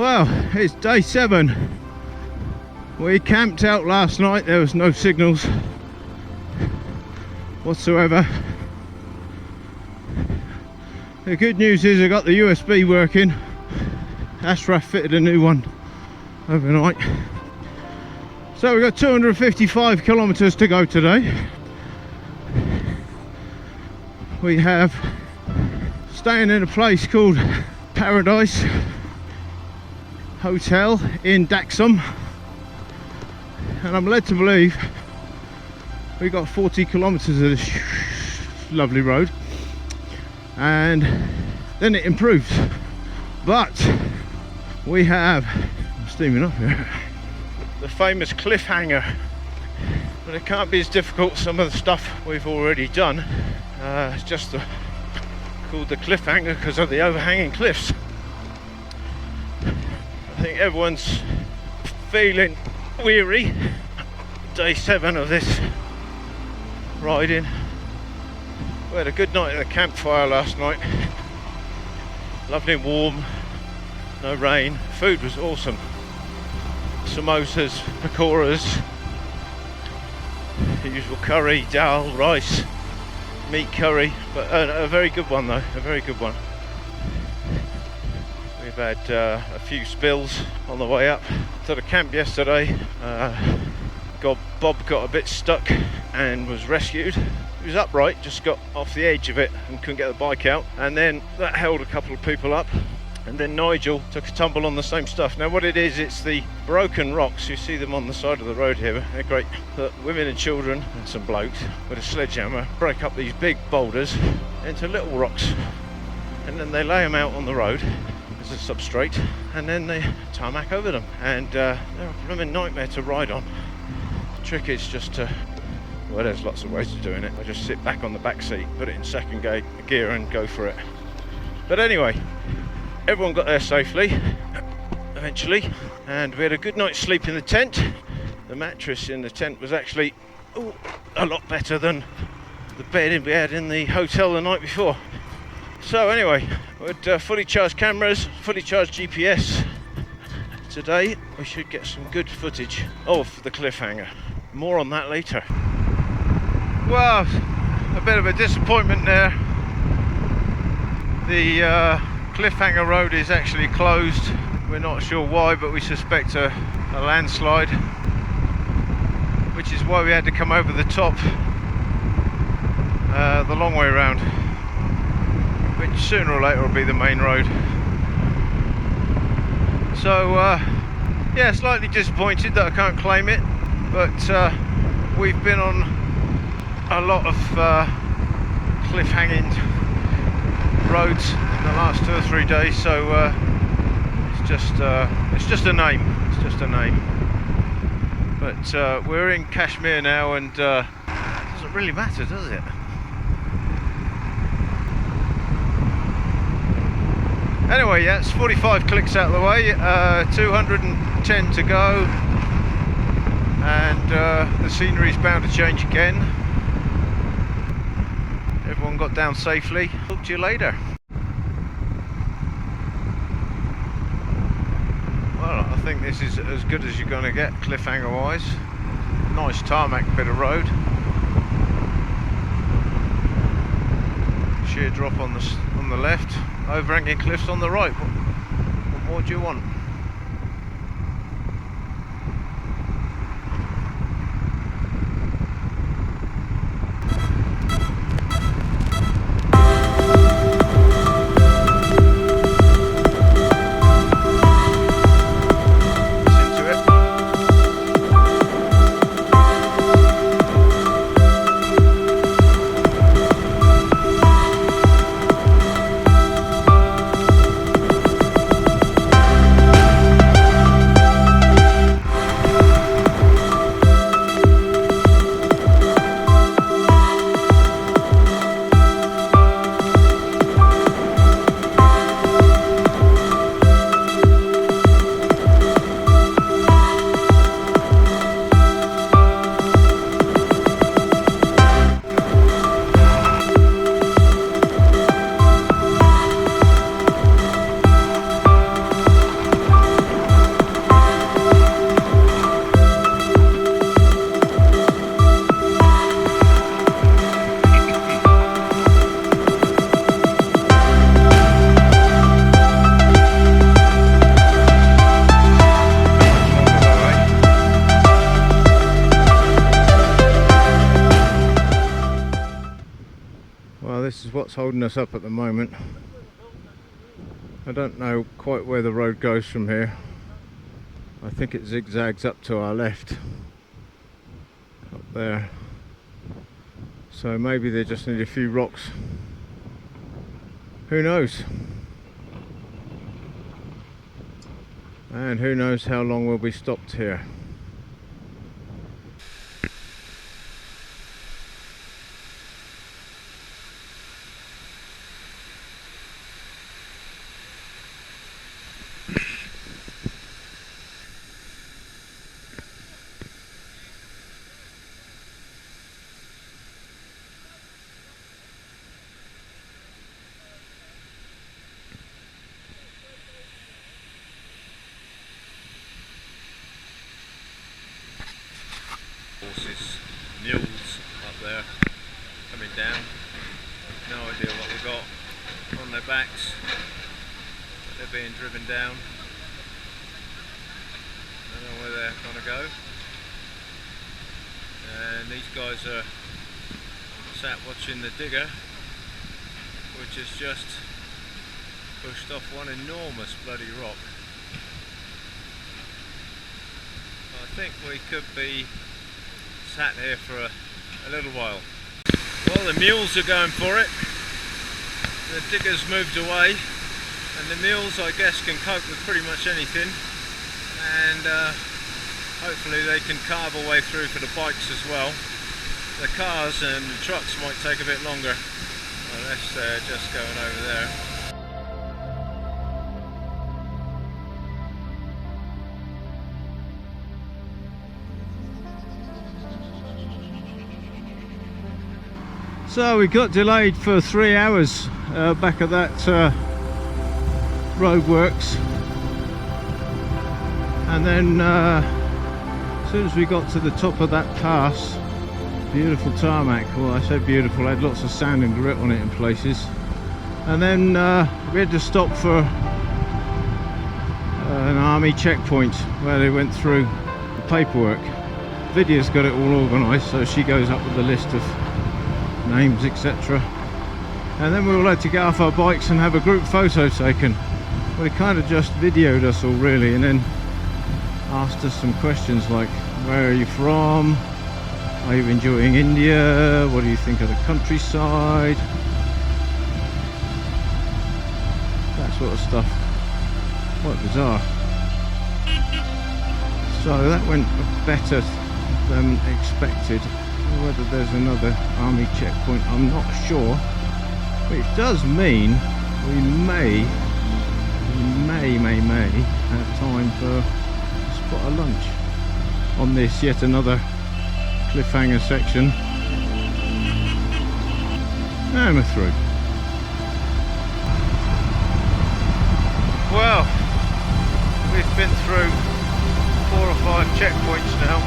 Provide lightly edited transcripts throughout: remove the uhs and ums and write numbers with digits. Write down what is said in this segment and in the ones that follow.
Well, it's day 7. We camped out last night. There was no signals whatsoever. The good news is I got the USB working. Ashraf fitted a new one overnight. So we've got 255 kilometers to go today. We have staying in a place called Paradise Hotel in Daxum, and I'm led to believe we got 40 kilometers of this lovely road, and then it improves. But we have, I'm steaming up here, the famous cliffhanger, but it can't be as difficult as some of the stuff we've already done. It's just called the cliffhanger because of the overhanging cliffs. I think everyone's feeling weary. Day 7 of this riding. We had a good night at the campfire last night. Lovely and warm, no rain. Food was awesome. Samosas, pakoras, the usual curry, dal, rice, meat curry, but a very good one though, a very good one. We've had a few spills on the way up to the camp yesterday. Bob got a bit stuck and was rescued. He was upright, just got off the edge of it and couldn't get the bike out, and then that held a couple of people up, and then Nigel took a tumble on the same stuff. Now what it is, it's the broken rocks. You see them on the side of the road here. They're great. The women and children and some blokes with a sledgehammer break up these big boulders into little rocks, and then they lay them out on the road as a substrate, and then they tarmac over them, and they're a blooming nightmare to ride on. The trick is just to, well, there's lots of ways of doing it. I just sit back on the back seat, put it in second gear and go for it. But anyway, everyone got there safely eventually, and we had a good night's sleep in the tent. The mattress in the tent was actually a lot better than the bed we had in the hotel the night before. So anyway, with fully charged cameras, fully charged GPS, today we should get some good footage of the cliffhanger. More on that later. Well, a bit of a disappointment there. The cliffhanger road is actually closed. We're not sure why, but we suspect a landslide, which is why we had to come over the top the long way around, which sooner or later will be the main road. So yeah, slightly disappointed that I can't claim it, but we've been on a lot of cliff-hanging roads in the last 2 or 3 days, so it's just a name. It's just a name. But we're in Kashmir now, and it doesn't really matter, does it? Anyway, yeah, it's 45 clicks out of the way, 210 to go, and the scenery's bound to change again. Everyone got down safely. Talk to you later. Well, I think this is as good as you're going to get cliffhanger wise. Nice tarmac bit of road. Sheer drop on the left, overhanging cliffs on the right. What more do you want? Well, this is what's holding us up at the moment. I don't know quite where the road goes from here. I think it zigzags up to our left, up there. So maybe they just need a few rocks. Who knows? And who knows how long we'll be stopped here. Horses, mules up there coming down. No idea what we've got on their backs, but they're being driven down. Don't know where they're going to go. And these guys are sat watching the digger, which has just pushed off one enormous bloody rock. I think we could be sat here for a little while. Well, the mules are going for it. The diggers moved away, and the mules, I guess, can cope with pretty much anything, and hopefully they can carve a way through for the bikes as well. The cars and the trucks might take a bit longer, unless they're just going over there. So we got delayed for 3 hours back at that roadworks, and then as soon as we got to the top of that pass, beautiful tarmac, well I say beautiful, had lots of sand and grit on it in places, and then we had to stop for an army checkpoint where they went through the paperwork. Vidya's got it all organised, so she goes up with the list of names, etc. And then we all had to get off our bikes and have a group photo taken. Well, he kind of just videoed us all really, and then asked us some questions like, where are you from? Are you enjoying India? What do you think of the countryside? That sort of stuff. Quite bizarre. So that went better than expected. Whether there's another army checkpoint, I'm not sure, but it does mean we may have time for a spot of lunch on this yet another cliffhanger section. And we're through. Well, we've been through 4 or 5 checkpoints now.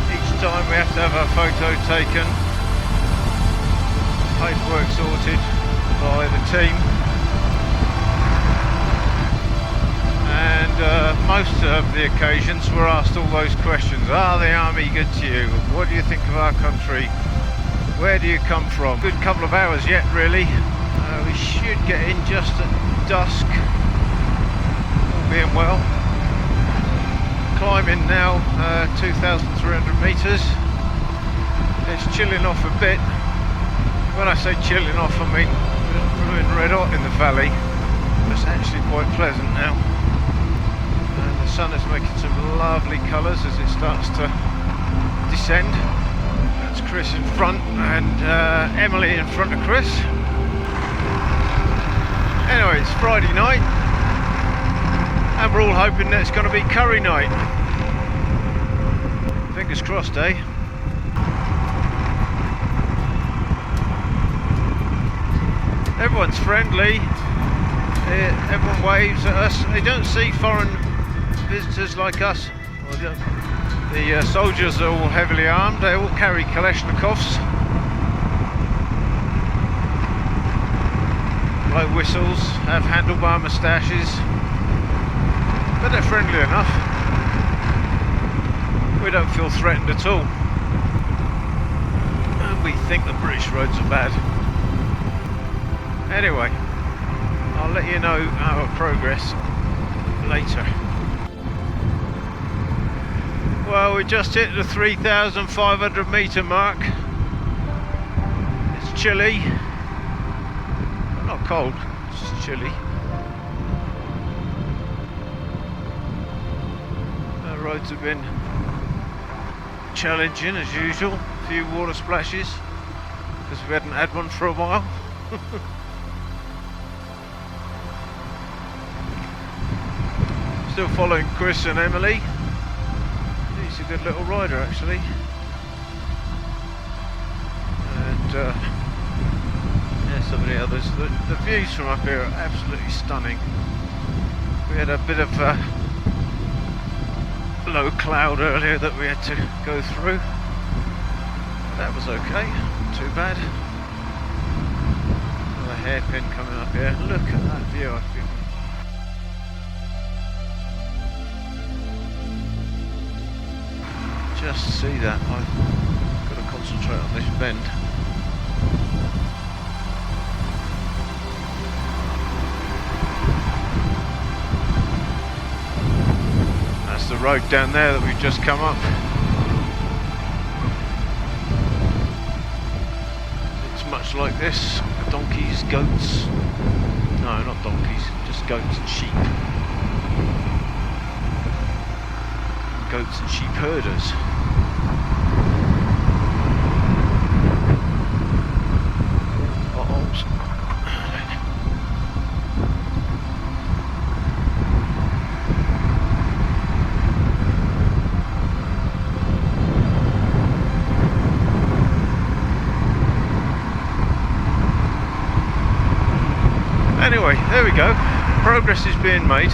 Each time we have to have our photo taken, paperwork sorted by the team, and most of the occasions we're asked all those questions. Are the army good to you? What do you think of our country? Where do you come from? Good couple of hours yet really. We should get in just at dusk, all being well. Climbing now 2,300 metres. It's chilling off a bit. When I say chilling off, I mean we're in red hot in the valley. It's actually quite pleasant now, and the sun is making some lovely colours as it starts to descend. That's Chris in front and Emily in front of Chris. Anyway, it's Friday night, and we're all hoping that it's going to be curry night. Fingers crossed, eh? Everyone's friendly. Everyone waves at us. They don't see foreign visitors like us. The soldiers are all heavily armed. They all carry Kalashnikovs. Blow whistles, have handlebar moustaches. But they're friendly enough. We don't feel threatened at all. And we think the British roads are bad. Anyway, I'll let you know our progress later. Well, we just hit the 3,500 metre mark. It's chilly, but not cold, it's just chilly. The roads have been challenging as usual, a few water splashes because we hadn't had one for a while. Still following Chris and Emily. He's a good little rider actually. And yeah, some of the others. The views from up here are absolutely stunning. We had a bit of low cloud earlier that we had to go through. That was okay, not too bad. Another hairpin coming up here. Look at that view, I think. Just see that. I've got to concentrate on this bend. That's the road down there that we've just come up. It's much like this. Donkeys, goats. No, not donkeys, just goats and sheep. Goats and sheep herders. Potholes. Anyway, there we go. Progress is being made.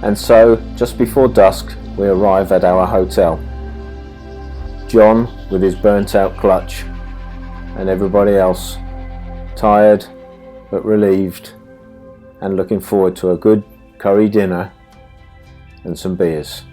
And so, just before dusk, we arrive at our hotel. John with his burnt out clutch, and everybody else tired but relieved and looking forward to a good curry dinner and some beers.